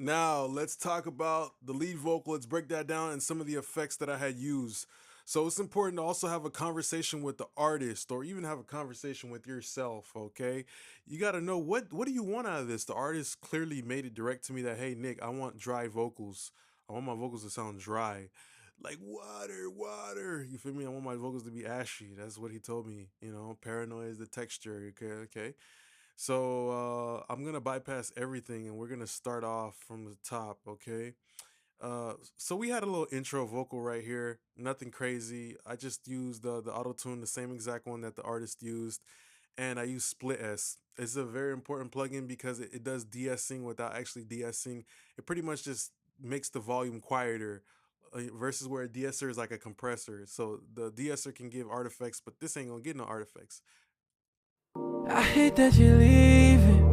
Now, let's talk about the lead vocal. Let's break that down and some of the effects that I had used. So, it's important to also have a conversation with the artist or even have a conversation with yourself, okay? You got to know what do you want out of this? The artist clearly made it direct to me that, "Hey, Nick, I want dry vocals. I want my vocals to sound dry. Like water, water. You feel me? I want my vocals to be ashy." That's what he told me, paranoid is the texture, okay, okay. So I'm gonna bypass everything and we're gonna start off from the top, okay? So we had a little intro vocal right here, nothing crazy. I just used the auto tune, the same exact one that the artist used, and I use Split S. It's a very important plugin because it does de-essing without actually de-essing. It pretty much just makes the volume quieter. Versus where a de-esser is like a compressor. So the de-esser can give artifacts, but this ain't gonna get no artifacts. I hate that you're leaving,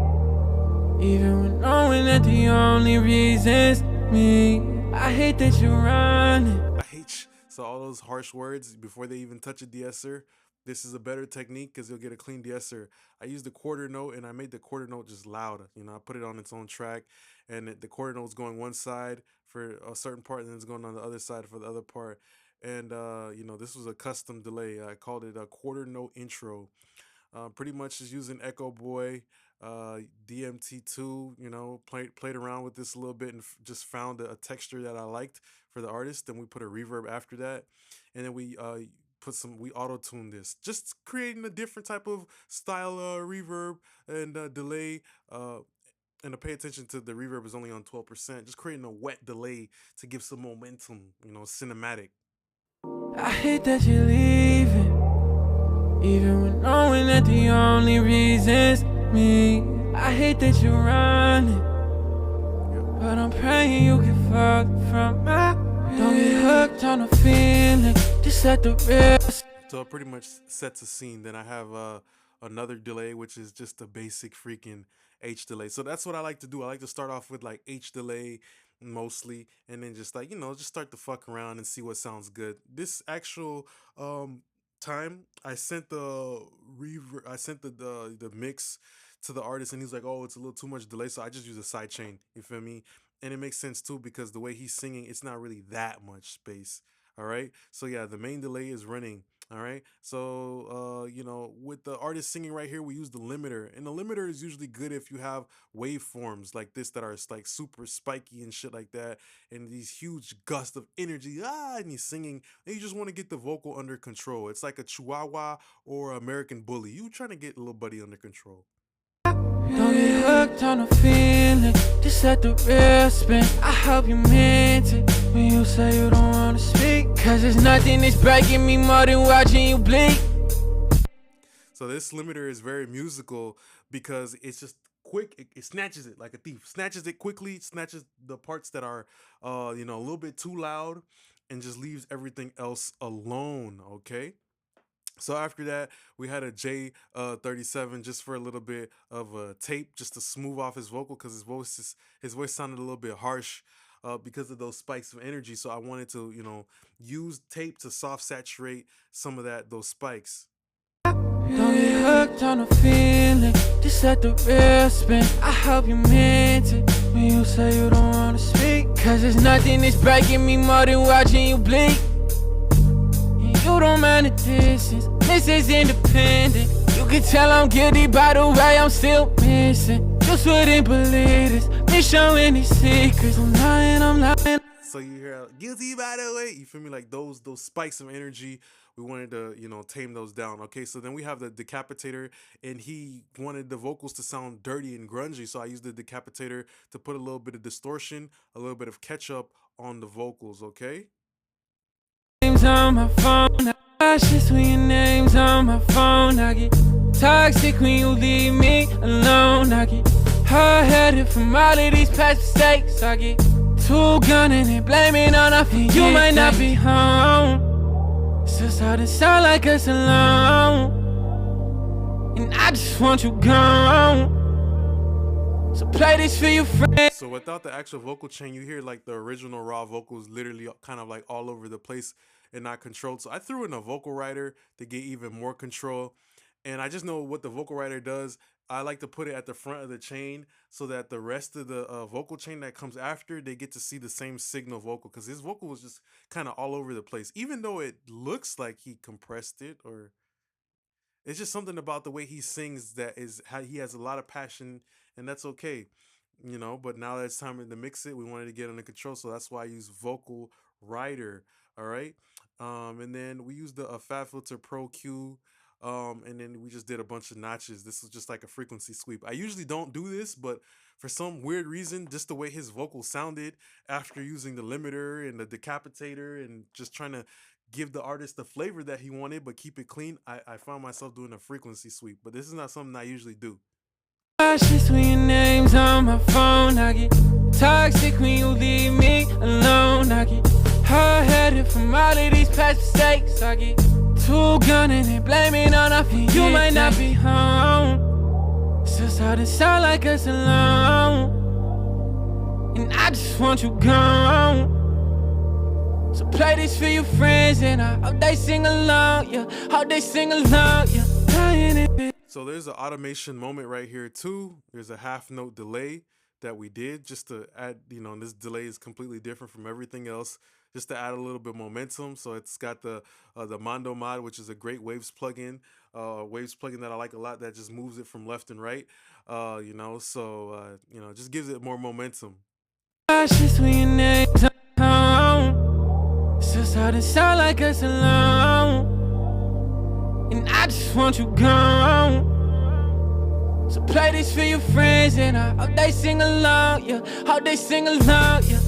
even when knowing that the only reason's me. I hate that you're running. I hate so all those harsh words before they even touch a de-esser. This is a better technique because you'll get a clean de-esser. I used the quarter note and I made the quarter note just loud. I put it on its own track, and the quarter note's going one side for a certain part, and then it's going on the other side for the other part. And this was a custom delay. I called it a quarter note intro. Pretty much just using Echo Boy, DMT2. Played around with this a little bit and just found a texture that I liked for the artist. Then we put a reverb after that, and then we auto tuned this, just creating a different type of style reverb and delay. And to pay attention to the reverb is only on 12%, just creating a wet delay to give some momentum, cinematic. I hate that you're leaving, even when knowing that the only reason's me. I hate that you're running, but I'm praying you get fucked from my way. Don't get hooked on a feeling, just let the risk. So it pretty much sets a scene. Then I have another delay, which is just a basic freaking H delay. So that's what I like to do. I like to start off with like H delay mostly, and then just like just start to fuck around and see what sounds good. This actual time, I sent I sent the mix to the artist, and he's like, "Oh, it's a little too much delay," so I just use a side chain. You feel me? And it makes sense too because the way he's singing, it's not really that much space. All right. So yeah, the main delay is running. All right. So with the artist singing right here, we use the limiter, and the limiter is usually good if you have waveforms like this that are like super spiky and shit like that, and these huge gusts of energy. And he's singing, and you just want to get the vocal under control. It's like a Chihuahua or American Bully. You trying to get little buddy under control. Don't get hooked on a feeling, just let the real spin. I hope you meant it when you say you don't wanna speak, cause there's nothing that's breaking me more than watching you bleed. So this limiter is very musical because it's just quick. It snatches it like a thief. Snatches it quickly. Snatches the parts that are, a little bit too loud, and just leaves everything else alone. Okay. So after that, we had a J37 just for a little bit of a tape, just to smooth off his vocal because his voice sounded a little bit harsh. Because of those spikes of energy, so I wanted to, use tape to soft saturate some of those spikes. Don't get hooked on a feeling, just let the real spin. I hope you meant it when you say you don't wanna speak, cause there's nothing that's breaking me more than watching you bleed. And you don't mind the distance, this is independent. You can tell I'm guilty by the way I'm still missing. Just wouldn't believe this, me showing these secrets. I'm lying. So you hear guilty by the way, you feel me? Like those spikes of energy, we wanted to tame those down. Okay, so then we have the decapitator, and he wanted the vocals to sound dirty and grungy, so I used the decapitator to put a little bit of distortion, a little bit of catch up on the vocals. Okay. Names on my phone, I just when your name's on my phone. I get toxic when you leave me alone. I get hard-headed from all of these past mistakes. I get too gunning and blaming on nothing. You might not be home, it's just hard to sound like us alone, and I just want you gone. So play this for your friends. So without the actual vocal chain, you hear like the original raw vocals literally kind of like all over the place and not controlled. So I threw in a vocal writer to get even more control. And I just know what the vocal writer does. I like to put it at the front of the chain so that the rest of the vocal chain that comes after, they get to see the same signal vocal, because his vocal was just kind of all over the place, even though it looks like he compressed it, or it's just something about the way he sings that is how he has a lot of passion, and that's okay, you know. But now that it's time to mix it, we wanted to get under control, so that's why I use Vocal Writer. All right, and then we used the Fat Filter Pro Q. And then we just did a bunch of notches. This was just like a frequency sweep. I usually don't do this, but for some weird reason, just the way his vocal sounded after using the limiter and the decapitator and just trying to give the artist the flavor that he wanted, but keep it clean, I found myself doing a frequency sweep. But this is not something I usually do. Cautious when your name's on my phone. I get toxic when you leave me alone. I get hard-headed from all of these past mistakes. I get too gunning and blaming on nothing. You might not be home. It's just how to sound like us alone. And I just want you gone. So play this for your friends, and I hope they sing along, yeah. Hope they sing along, yeah. So there's an automation moment right here too. There's a half note delay that we did just to add, you know, and this delay is completely different from everything else, just to add a little bit momentum. So it's got the Mondo mod, which is a great Waves plugin that I like a lot, that just moves it from left and right, you know, so you know, just gives it more momentum. Cautious when your name's on. It's just how to sound like us alone. And I just want you gone. So play this for your friends, and I hope they sing along, yeah. Hope they sing along, yeah.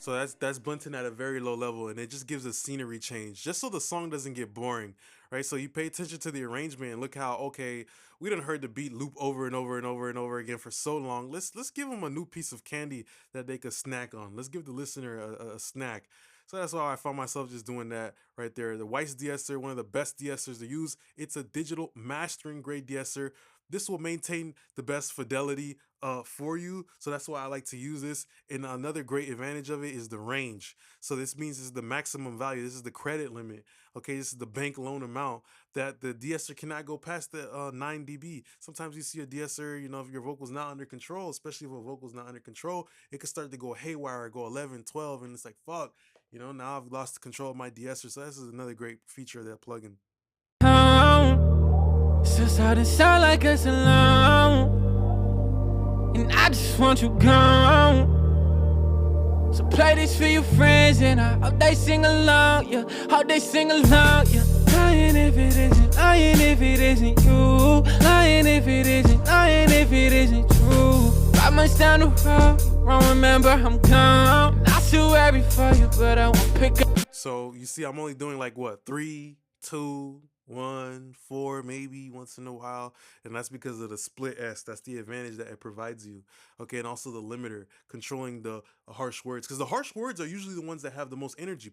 So that's blunting at a very low level, and it just gives a scenery change, just so the song doesn't get boring, right? So you pay attention to the arrangement and look how, okay, we done heard the beat loop over and over and over and over again for so long. Let's give them a new piece of candy that they could snack on. Let's give the listener a snack. So that's why I found myself just doing that right there. The Weiss de-esser, one of the best de-essers to use. It's a digital mastering grade de-esser. This will maintain the best fidelity for you. So that's why I like to use this. And another great advantage of it is the range. So this means this is the maximum value. This is the credit limit. Okay, this is the bank loan amount that the de-esser cannot go past the 9 dB. Sometimes you see a de-esser, you know, if your vocal's not under control, especially if a vocal's not under control, it can start to go haywire, go 11, 12, and it's like, fuck, you know, now I've lost control of my de-esser. So this is another great feature of that plugin. It's just how to sound like us alone. And I just want you gone. So play this for your friends, and I hope they sing along, yeah. Hope they sing along, yeah. Lying if it isn't, lying if it isn't you. Lying if it isn't, lying if it isn't true. 5 months down the road, you won't remember I'm gone. And I still worry for you, but I won't pick up. So you see, I'm only doing like what, 3, 2, 1, 4, maybe once in a while, and that's because of the split S. That's the advantage that it provides you. Okay, and also the limiter, controlling the harsh words, because the harsh words are usually the ones that have the most energy.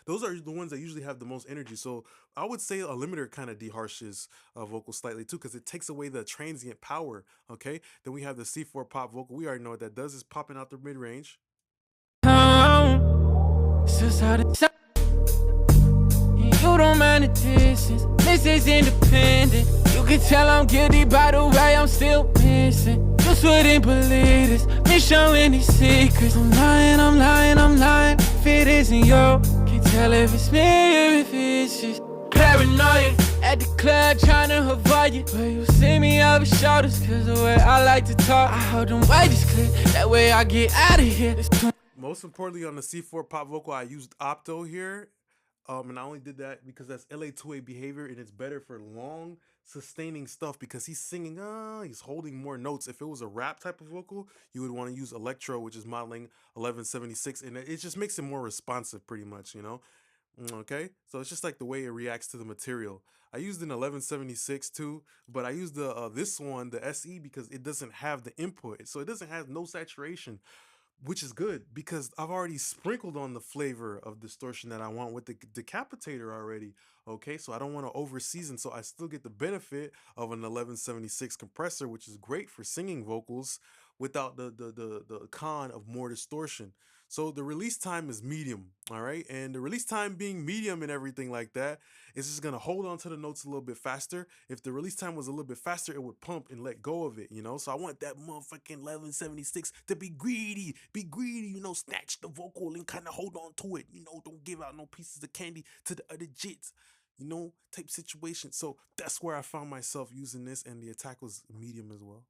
Those are the ones that usually have the most energy. So I would say a limiter kind of deharshes a vocal slightly too, because it takes away the transient power. Okay, then we have the C4 pop vocal. We already know what that does, is popping out the mid range. It's just how to sound. You don't mind the distance. This is independent. You can tell I'm guilty by the way I'm still missing. Just wouldn't believe this. Me showing these secrets. I'm lying, I'm lying, I'm lying. If it isn't you, can't tell if it's me or if it's just paranoia. At the club trying to avoid you, but you see me over shoulders, cause the way I like to talk, I hold them wages clear. That way I get out of here. Most importantly, on the C4 pop vocal, I used opto here. And I only did that because that's LA2A behavior, and it's better for long sustaining stuff because he's singing, he's holding more notes. If it was a rap type of vocal, you would want to use electro, which is modeling 1176, and it just makes it more responsive pretty much, you know? Okay, so it's just like the way it reacts to the material. I used an 1176 too, but I used the this one, the SE, because it doesn't have the input, so it doesn't have no saturation, which is good because I've already sprinkled on the flavor of distortion that I want with the decapitator already. Okay, so I don't want to over season, so I still get the benefit of an 1176 compressor, which is great for singing vocals, without the con of more distortion. So the release time is medium, all right? And the release time being medium and everything like that, it's just gonna hold on to the notes a little bit faster. If the release time was a little bit faster, it would pump and let go of it, you know? So I want that motherfucking 1176 to be greedy, you know, snatch the vocal and kind of hold on to it, you know, don't give out no pieces of candy to the other jits, you know, type situation. So that's where I found myself using this, and the attack was medium as well.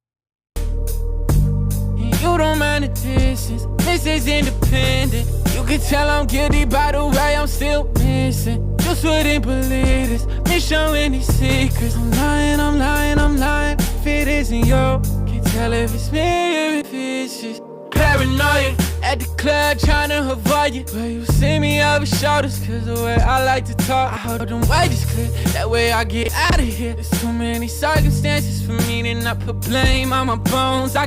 You don't mind the distance, this is independent. You can tell I'm guilty by the way I'm still missing. Just wouldn't believe this, me showing these secrets. I'm lying, I'm lying, I'm lying. If it isn't you, can't tell if it's me or if it's just paranoia. At the club trying to avoid you, but you see me over shoulders, cause the way I like to talk, I hold them wages clear, that way I get out of here. There's too many circumstances for me to not put blame on my bones.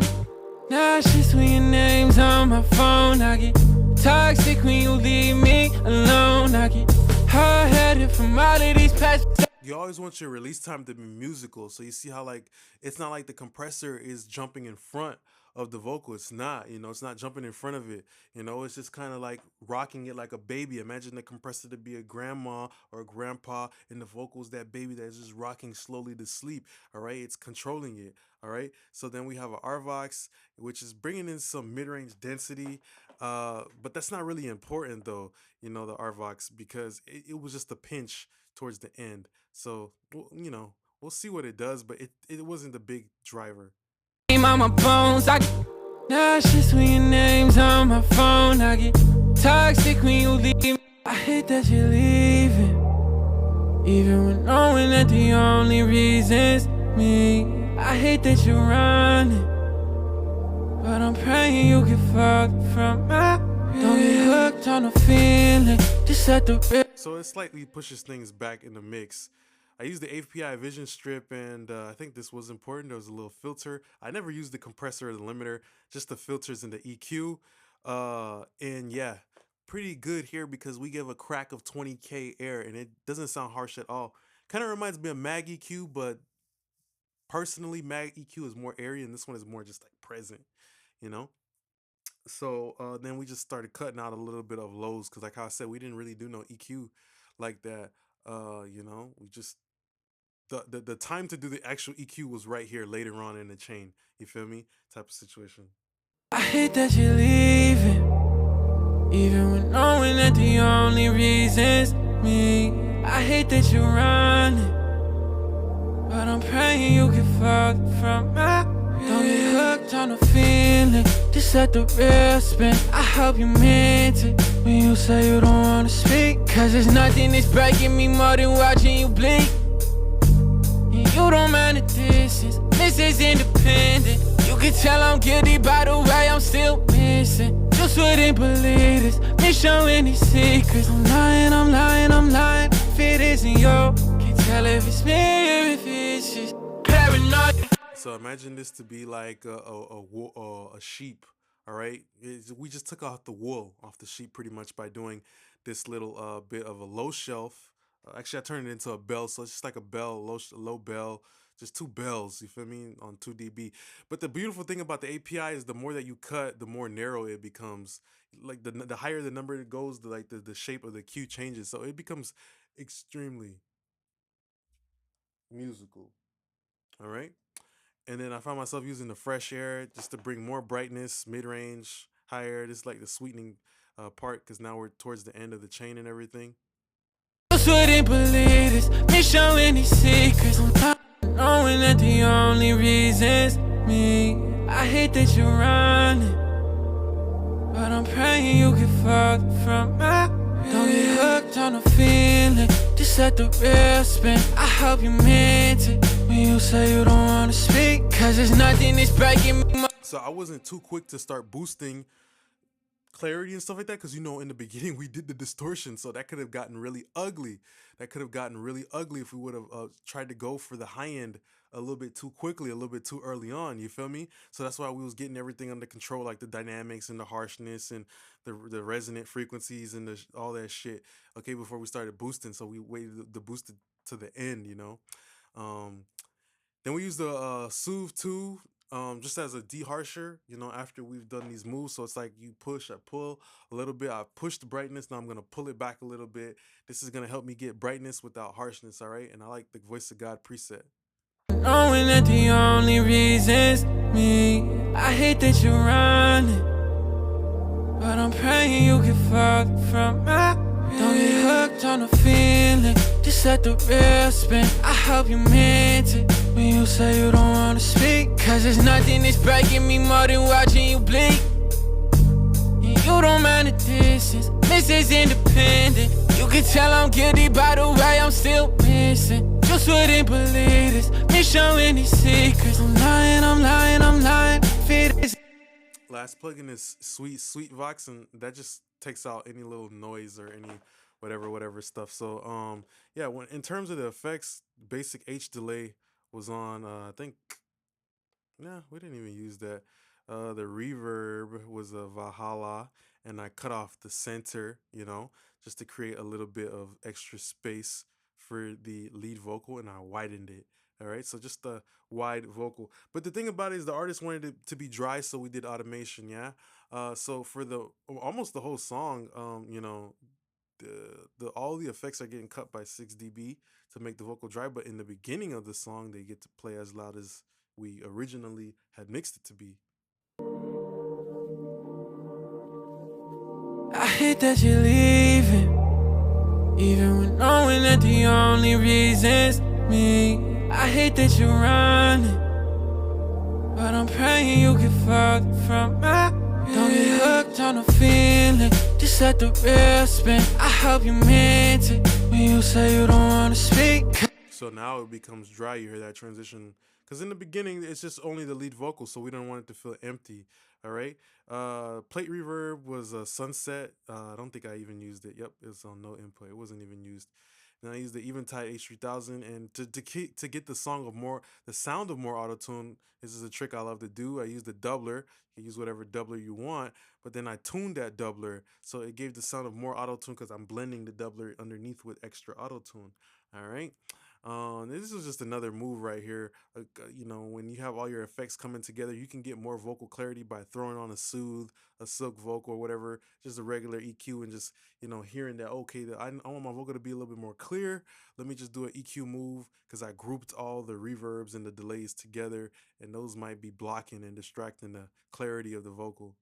Nauseous when your name's on my phone. I get toxic when you leave me alone. I get hard-headed from all of these past. You always want your release time to be musical. So you see how like it's not like the compressor is jumping in front of the vocal. It's not, you know, it's not jumping in front of it. You know, it's just kind of like rocking it like a baby. Imagine the compressor to be a grandma or a grandpa, and the vocals that baby that's just rocking slowly to sleep. All right, it's controlling it. All right. So then we have a Arvox, which is bringing in some mid-range density. But that's not really important though, you know, the Arvox, because it was just a pinch towards the end. So, you know, we'll see what it does, but it wasn't the big driver. On my bones, I get nauseous when your name's on my phone. I get toxic when you leave. I hate that you're leaving, even when knowing that the only reason's me. I hate that you're running, but I'm praying you get fucked from my real. Don't get hooked on the feeling, just let the real. So it slightly pushes things back in the mix. I used the API vision strip, and I think this was important. There was a little filter. I never used the compressor or the limiter, just the filters and the EQ. And yeah, pretty good here because we give a crack of 20K air, and it doesn't sound harsh at all. Kind of reminds me of Mag EQ, but personally, Mag EQ is more airy, and this one is more just like present, you know? So then we just started cutting out a little bit of lows because, like I said, we didn't really do no EQ like that. You know, we just the time to do the actual EQ was right here later on in the chain. You feel me? Type of situation. I hate that you're leaving, even when knowing that the only reason's me. I hate that you're running, but I'm praying you get fucked from my real. Don't get hooked on the feeling, just let the real spin. I hope you meant it when you say you don't wanna speak, cause there's nothing that's breaking me more than watching you bleed. And you don't mind the distance, this is independent. You can tell I'm guilty by the way I'm still missing. Just wouldn't believe this, me showing these secrets. I'm lying, I'm lying, I'm lying. If it isn't you, can't tell if it's me or if it's just paranoia. So imagine this to be like a sheep. All right, we just took off the wool off the sheep pretty much by doing this little bit of a low shelf. Actually, I turned it into a bell, so it's just like a bell, low bell, just two bells. You feel me on 2 dB. But the beautiful thing about the API is the more that you cut, the more narrow it becomes. Like the higher the number it goes, the shape of the cue changes. So it becomes extremely musical. All right. And then I found myself using the fresh air just to bring more brightness, mid range, higher. This is like the sweetening part because now we're towards the end of the chain and everything. Just wouldn't believe this, me showing these secrets. I'm not knowing that the only reason's me. I hate that you're running, but I'm praying you get fucked from my real. Don't get hooked on the feeling, just let the real spin. I hope you meant it when you say you don't wanna speak, cause there's nothing that's breaking me. So I wasn't too quick to start boosting clarity and stuff like that because, you know, in the beginning we did the distortion, so that could have gotten really ugly. That could have gotten really ugly if we would have tried to go for the high end a little bit too quickly, a little bit too early on. You feel me? So that's why we was getting everything under control, like the dynamics and the harshness and the resonant frequencies and all that shit. Okay, before we started boosting, so we waited the boost to the end. You know. Then we used the Soothe 2 just as a deharsher, you know, after we've done these moves. So it's like you push, I pull a little bit, I push the brightness, now I'm gonna pull it back a little bit. This is gonna help me get brightness without harshness, all right? And I like the Voice of God preset. Knowing that the only reason's me. I hate that you're running, but I'm praying you get fucked from my real. Don't get hooked on the feeling, just let the real spin. I hope you meant it when you say you don't wanna speak, cause there's nothing that's breaking me more than watching you bleed. And you don't mind the distance, Mrs. Independent. You can tell I'm guilty by the way I'm still missing. Just wouldn't believe this, me showing these secrets. I'm lying, I'm lying, I'm lying. Last plugin is Sweet Vox, and that just takes out any little noise or any whatever stuff. So yeah, when in terms of the effects, basic H delay was on. I think we didn't even use that. The reverb was a Valhalla, and I cut off the center, you know, just to create a little bit of extra space for the lead vocal, and I widened it. All right, so just a wide vocal. But the thing about it is the artist wanted it to be dry, so we did automation. Yeah. So for the almost the whole song, you know, the all the effects are getting cut by 6 dB to make the vocal dry. But in the beginning of the song, they get to play as loud as we originally had mixed it to be. I hate that you're leaving, even when knowing that the only reason's me. I hate that you're running, but I'm praying you get fucked from my real. Don't get hooked on the feeling, just let the real spin. I hope you meant it when you say you don't wanna speak. So now it becomes dry. You hear that transition, because in the beginning it's just only the lead vocal, so we don't want it to feel empty. All right. Plate reverb was a Sunset. I don't think I even used it. Yep, it was on no input. It wasn't even used. And I used the Eventide H3000, and to get the sound of more auto-tune, this is a trick I love to do. I use the doubler. You can use whatever doubler you want, but then I tuned that doubler so it gave the sound of more auto-tune because I'm blending the doubler underneath with extra auto-tune. All right. This is just another move right here. You know, when you have all your effects coming together, you can get more vocal clarity by throwing on a soothe, a silk vocal, or whatever, just a regular EQ, and just, you know, hearing that, okay, I want my vocal to be a little bit more clear. Let me just do an EQ move because I grouped all the reverbs and the delays together, and those might be blocking and distracting the clarity of the vocal.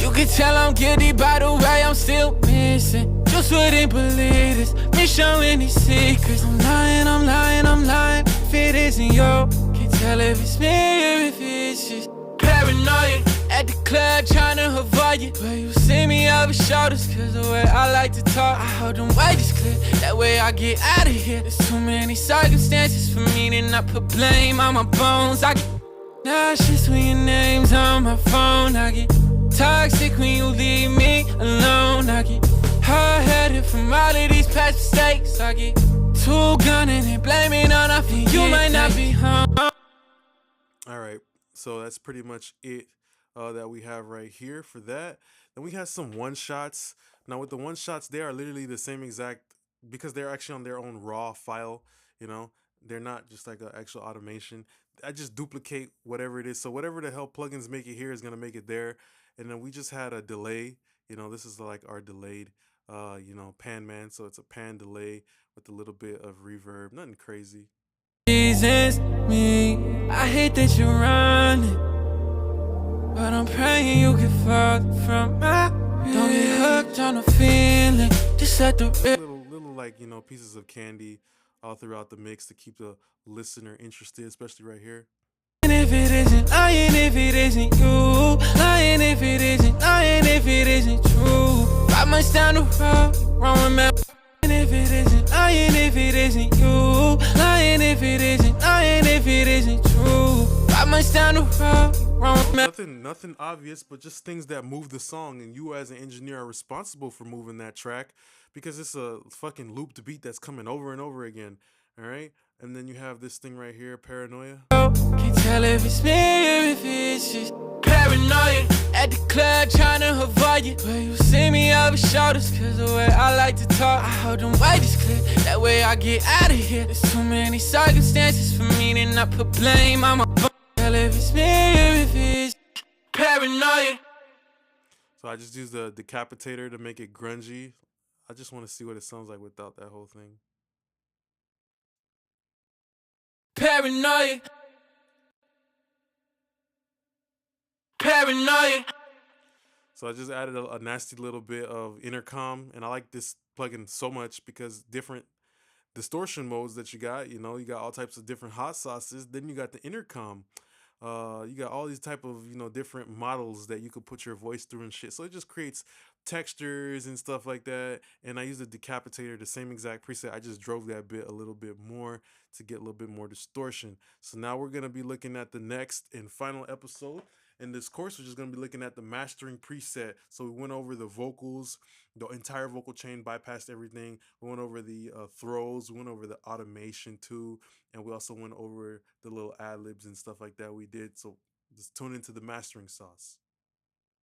You can tell I'm guilty by the way I'm still missing. Just wouldn't believe this, me showing these secrets. I'm lying, I'm lying, I'm lying. If it isn't you, can't tell if it's me or if it's just paranoia. At the club trying to avoid you, but you see me over shoulders, cause the way I like to talk, I hold them wages clear, that way I get out of here. There's too many circumstances for me to not put blame on my bones. I get nauseous when your name's on my phone. I get toxic when you leave me alone. I get hard-headed from all of these past mistakes. I get too gunning and blaming on nothing. You might not be home. All right, so that's pretty much it that we have right here for that. Then we have some one-shots. Now with the one-shots, they are literally the same exact, because they're actually on their own raw file, you know. They're not just like an actual automation. I just duplicate whatever it is. So whatever the hell plugins make it here is going to make it there. And then we just had a delay. You know, this is like our delayed, you know, pan man. So it's a pan delay with a little bit of reverb. Nothing crazy. Jesus, me. I hate that you're running, but I'm praying you get fucked from my real. Don't get hooked on the feeling, just let the little like, you know, pieces of candy all throughout the mix to keep the listener interested, especially right here. And if it isn't, lying if it isn't you, lying if it isn't, lying if it isn't true. 5 months down the road, wrong remember. And if it isn't, lying if it isn't you, lying if it isn't, lying if it isn't true. 5 months down the road, wrong remember. Nothing obvious, but just things that move the song, and you as an engineer are responsible for moving that track because it's a fucking looped beat that's coming over and over again. All right, and then you have this thing right here, paranoia. Can't tell if it's me or if it's just paranoia. At the club trying to avoid you, but you see me over shoulders, cause the way I like to talk, I hold them wages clear, that way I get out of here. There's too many circumstances for me to not put blame on my bones. Tell if it's me or if it's paranoid. So I just used the decapitator to make it grungy. I just want to see what it sounds like without that whole thing. Paranoid. Paranoid. So I just added a nasty little bit of intercom, and I like this plugin so much because different distortion modes that you got. You got all types of different hot sauces. Then you got the intercom. You got all these type of different models that you could put your voice through and shit. So it just creates textures and stuff like that. And I use the decapitator, the same exact preset. I just drove that bit a little bit more to get a little bit more distortion. So now we're gonna be looking at the next and final episode. In this course, we're just gonna be looking at the mastering preset. So we went over the vocals, the entire vocal chain, bypassed everything. We went over the throws, we went over the automation too, and we also went over the little ad libs and stuff like that we did. So just tune into the mastering sauce.